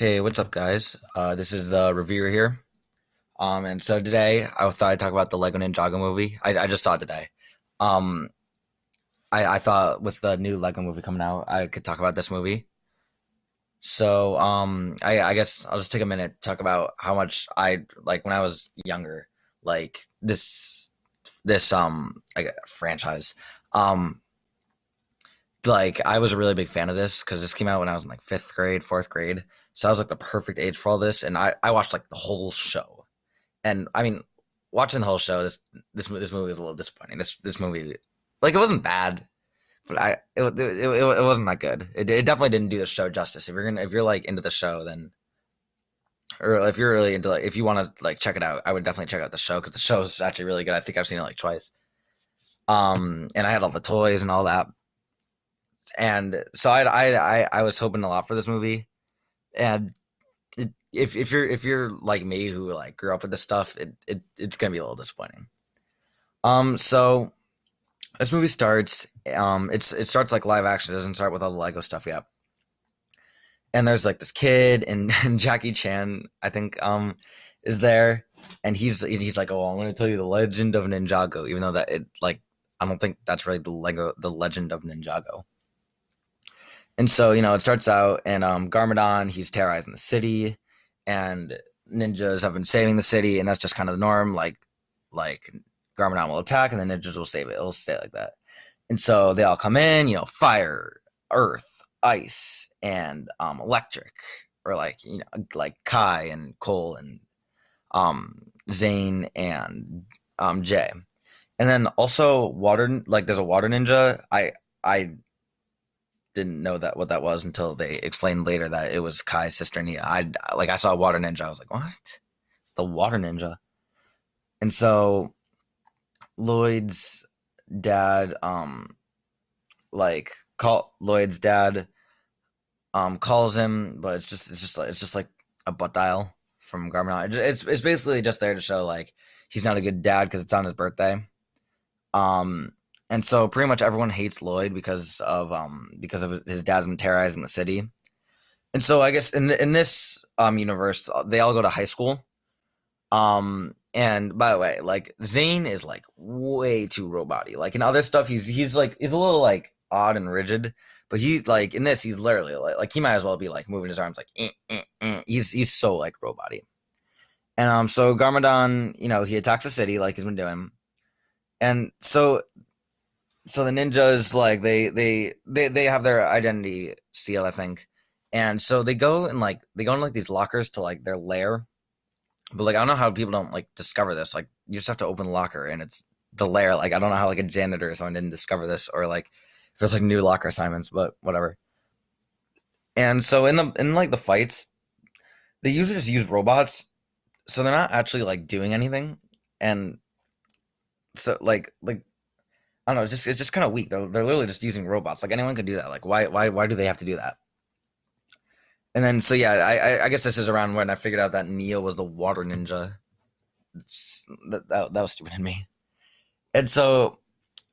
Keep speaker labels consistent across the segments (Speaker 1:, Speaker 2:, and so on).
Speaker 1: Hey, what's up, guys? This is the reviewer here. And so today I thought I'd talk about the Lego Ninjago movie. I just saw it today. Um, I thought with the new Lego movie coming out, I could talk about this movie. So I guess I'll just take a minute to talk about how much I like when I was younger, like this franchise. Um, like I was a really big fan of this because this came out when I was in like fifth grade, fourth grade. So I was like the perfect age for all this, and I watched like the whole show. And I mean, watching the whole show, this movie was a little disappointing. This movie, like, it wasn't bad, but it wasn't that good. It definitely didn't do the show justice. If you're like into the show, then or if you're really into like if you want to like check it out, I would definitely check out the show because the show is actually really good. I think I've seen it like twice. And I had all the toys and all that, and so I was hoping a lot for this movie, and if you're like me who like grew up with this stuff, it's gonna be a little disappointing. So this movie starts. It starts like live action. It doesn't start with all the Lego stuff yet. And there's like this kid and Jackie Chan, I think, is there, and he's like, oh, I'm gonna tell you the legend of Ninjago, even though that it like I don't think that's really the legend of Ninjago. And so it starts out, and Garmadon, he's terrorizing the city, and ninjas have been saving the city, and that's just kind of the norm. Like Garmadon will attack, and the ninjas will save it. It'll stay like that. And so they all come in, fire, earth, ice, and electric, or like Kai and Cole and Zane and Jay, and then also water. Like there's a water ninja. I didn't know that what that was until they explained later that it was Kai's sister. And I saw Water Ninja. I was like, what? It's the Water Ninja. And so Lloyd's dad, Lloyd's dad, calls him, but it's just like a butt dial from Garmin. It's basically just there to show like he's not a good dad because it's on his birthday. Um, and so pretty much everyone hates Lloyd because of his dad's been terrorizing the city. And so I guess in this universe, they all go to high school. And by the way, like Zane is like way too robot-y. Like in other stuff, he's a little like odd and rigid, but he's like in this, he's literally like he might as well be like moving his arms like He's so like robot-y. And so Garmadon, he attacks the city like he's been doing, and so the ninjas like they have their identity seal, I think, and so they go in like these lockers to like their lair. But like I don't know how people don't like discover this. Like you just have to open the locker and it's the lair. Like I don't know how like a janitor or someone didn't discover this, or like if there's like new locker assignments, but whatever. And so in like the fights, they usually just use robots, so they're not actually like doing anything. And so like I don't know, it's just kind of weak. They're literally just using robots. Like anyone could do that. Like why do they have to do that? And then so yeah, I guess this is around when I figured out that Neo was the water ninja. That was stupid in me. And so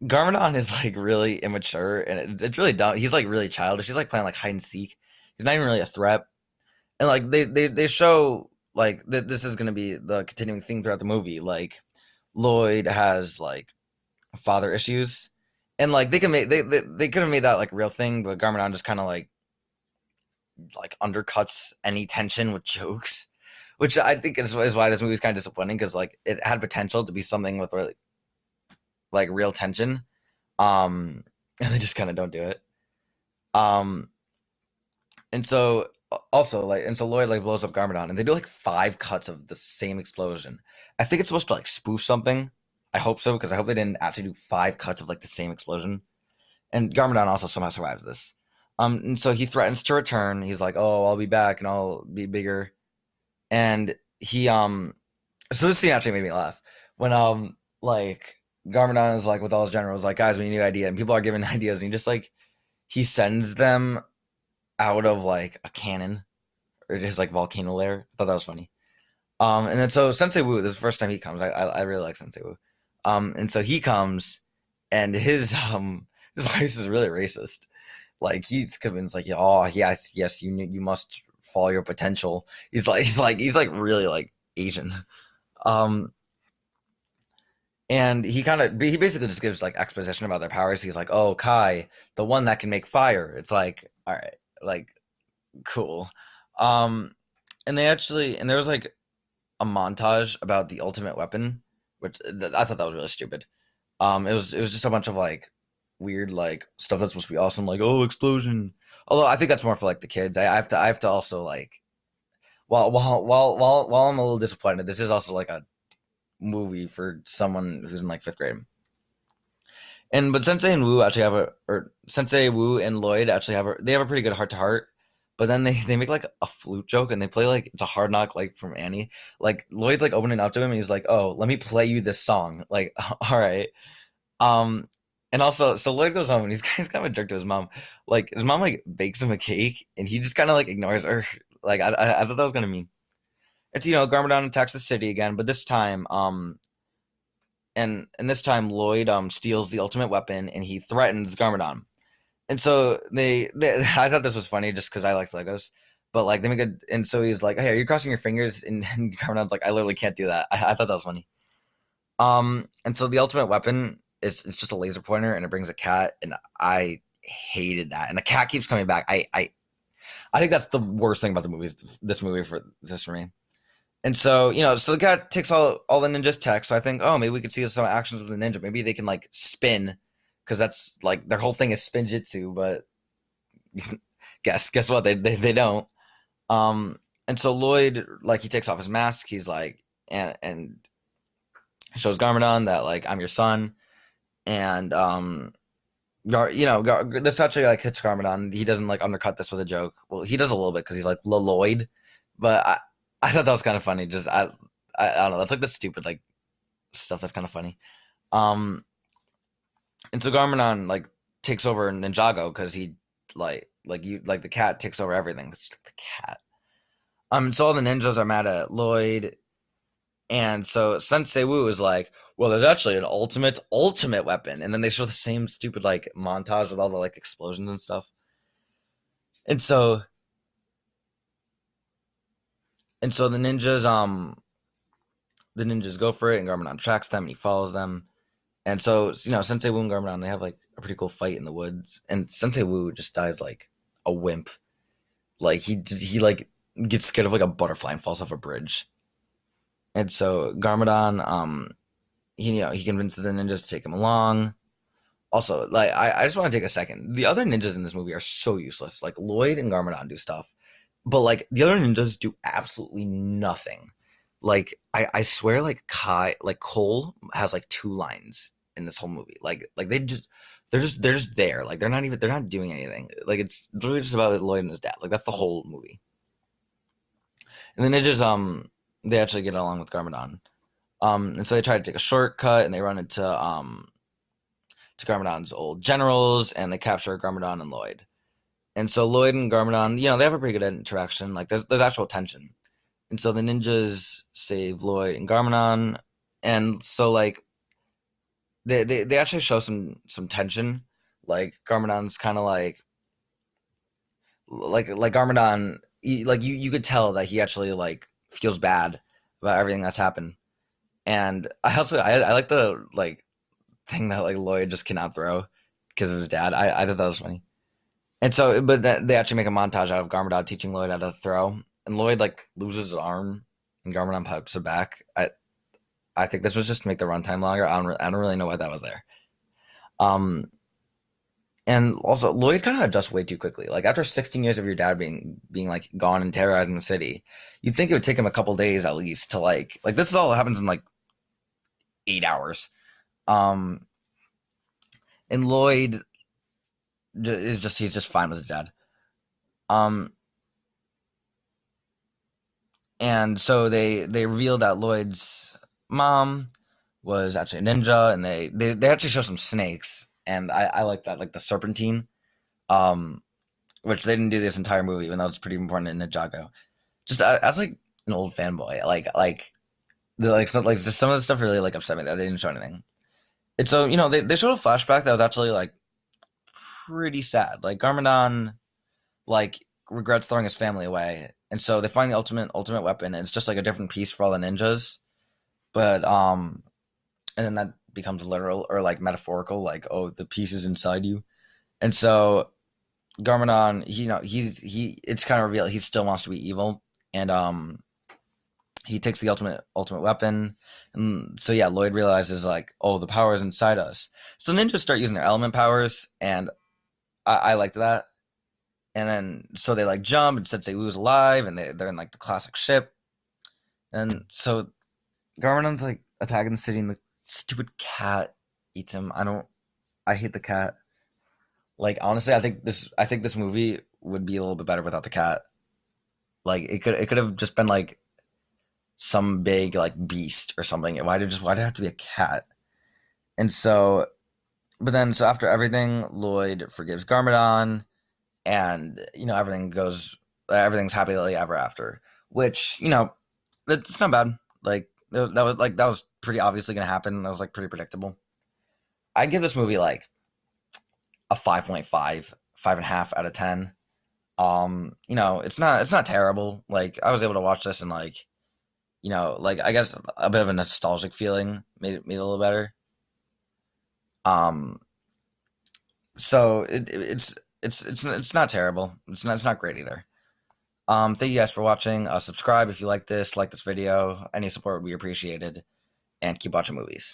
Speaker 1: Garmadon is like really immature, and it's really dumb. He's like really childish. He's like playing like hide and seek. He's not even really a threat. And like they show like this is gonna be the continuing theme throughout the movie. Like Lloyd has like father issues, and like they could have made that like real thing, but Garmadon just kind of like undercuts any tension with jokes, which I think is why this movie is kind of disappointing because like it had potential to be something with like real tension, and they just kind of don't do it. Um, and so and so Lloyd like blows up Garmadon, and they do like five cuts of the same explosion. I think it's supposed to like spoof something. I hope so because I hope they didn't actually do five cuts of like the same explosion. And Garmadon also somehow survives this. And so he threatens to return. He's like, "Oh, I'll be back and I'll be bigger." And he so this scene actually made me laugh when like Garmadon is like with all his generals like, "Guys, we need a new idea," and people are giving ideas, and he sends them out of like a cannon or his like volcano lair. I thought that was funny. And then so Sensei Wu, this is the first time he comes. I really like Sensei Wu. And so he comes, and his voice is really racist. Like he's convinced, like, oh yes, you must follow your potential. He's like really like Asian. Um, and he basically just gives like exposition about their powers. He's like, oh, Kai, the one that can make fire. It's like, all right, like cool. Um, and there was like a montage about the ultimate weapon, which I thought that was really stupid. It was just a bunch of like weird like stuff that's supposed to be awesome, like oh explosion. Although I think that's more for like the kids. I have to also like while I'm a little disappointed, this is also like a movie for someone who's in like fifth grade. And but Sensei Wu and Lloyd actually have a pretty good heart to heart. But then they make like a flute joke and they play like it's a hard knock like from Annie. Like Lloyd's like opening up to him and he's like, "Oh, let me play you this song." Like, all right. Um, and also, so Lloyd goes home and he's kind of a jerk to his mom. Like his mom like bakes him a cake and he just kind of like ignores her. Like I thought that was gonna mean. It's Garmadon attacks the city again, but this time and this time Lloyd steals the ultimate weapon and he threatens Garmadon. And so they I thought this was funny just because I liked Legos. But like they make it, and so he's like, "Hey, are you crossing your fingers?" And Garmadon's like, "I literally can't do that." I thought that was funny. And so the ultimate weapon is it's just a laser pointer, and it brings a cat, and I hated that. And the cat keeps coming back. I think that's the worst thing about the movies. This movie for me. And so so the cat takes all the ninjas' tech. So I think, oh, maybe we could see some actions with the ninja. Maybe they can like spin, because that's like their whole thing is spin jitsu. But guess what? They don't. And so Lloyd, like, he takes off his mask. He's like, and shows Garmadon that like I'm your son, and this actually like hits Garmadon. He doesn't like undercut this with a joke. Well, he does a little bit because he's like Lloyd, but I thought that was kind of funny. Just I don't know. That's like the stupid like stuff that's kind of funny. Um, and so Garmadon like takes over Ninjago because he like the cat takes over everything. It's just the cat. So all the ninjas are mad at Lloyd, and so Sensei Wu is like, well, there's actually an ultimate weapon, and then they show the same stupid like montage with all the like explosions and stuff. And so the ninjas go for it, and Garmadon tracks them, and he follows them. And so Sensei Wu and Garmadon, they have like a pretty cool fight in the woods, and Sensei Wu just dies like a wimp. Like he like gets scared of like a butterfly and falls off a bridge. And so Garmadon, he convinces the ninjas to take him along. Also, like I just want to take a second. The other ninjas in this movie are so useless. Like Lloyd and Garmadon do stuff, but like the other ninjas do absolutely nothing. Like I swear, like Cole has like two lines in this whole movie. Like they're just there. Like they're not doing anything. Like it's literally just about Lloyd and his dad. Like that's the whole movie. And the ninjas they actually get along with Garmadon. And so they try to take a shortcut and they run into to Garmadon's old generals and they capture Garmadon and Lloyd. And so Lloyd and Garmadon, they have a pretty good interaction. Like there's actual tension. And so the ninjas save Lloyd and Garmadon. And so like they actually show some tension. Like Garmadon's kind of like Garmadon, you could tell that he actually like feels bad about everything that's happened. And I like the like thing that like Lloyd just cannot throw because of his dad. I thought that was funny. And so, but they actually make a montage out of Garmadon teaching Lloyd how to throw, and Lloyd like loses his arm, and Garmadon pipes it back. I think this was just to make the runtime longer. I don't really know why that was there. Um, and also Lloyd kind of adjusts way too quickly. Like after 16 years of your dad being like gone and terrorizing the city, you'd think it would take him a couple days at least to like this is all happens in like 8 hours. Um, and Lloyd he's just fine with his dad. Um, and so they revealed that Lloyd's mom was actually a ninja, and they actually show some snakes, and I like that, like the serpentine, um, which they didn't do this entire movie, even though it's pretty important in Ninjago. Just as like an old fanboy, like just some of the stuff really like upset me that they didn't show anything. And so they showed a flashback that was actually like pretty sad. Like Garmadon like regrets throwing his family away, and so they find the ultimate weapon, and it's just like a different piece for all the ninjas. But and then that becomes literal or like metaphorical, like, oh, the piece is inside you. And so Garmadon, he it's kind of revealed he still wants to be evil, and he takes the ultimate weapon, and so yeah, Lloyd realizes like, oh, the power is inside us. So ninjas start using their element powers, and I liked that. And then so they like jump and Sensei Wu's alive, and they're in like the classic ship, and so Garmadon's like attacking the city, and the stupid cat eats him. I hate the cat. Like honestly, I think this movie would be a little bit better without the cat. Like it could have just been like some big like beast or something. Why did it have to be a cat? And so but then so after everything, Lloyd forgives Garmadon, and everything's happily ever after. Which that's not bad. That was pretty obviously gonna happen. That was like pretty predictable. I'd give this movie like a 5.5, 5.5 out of 10. It's not terrible. Like I was able to watch this and like, like I guess a bit of a nostalgic feeling made it a little better. Um, so it's not terrible. It's not great either. Thank you guys for watching. Subscribe if you like this video. Any support would be appreciated, and keep watching movies.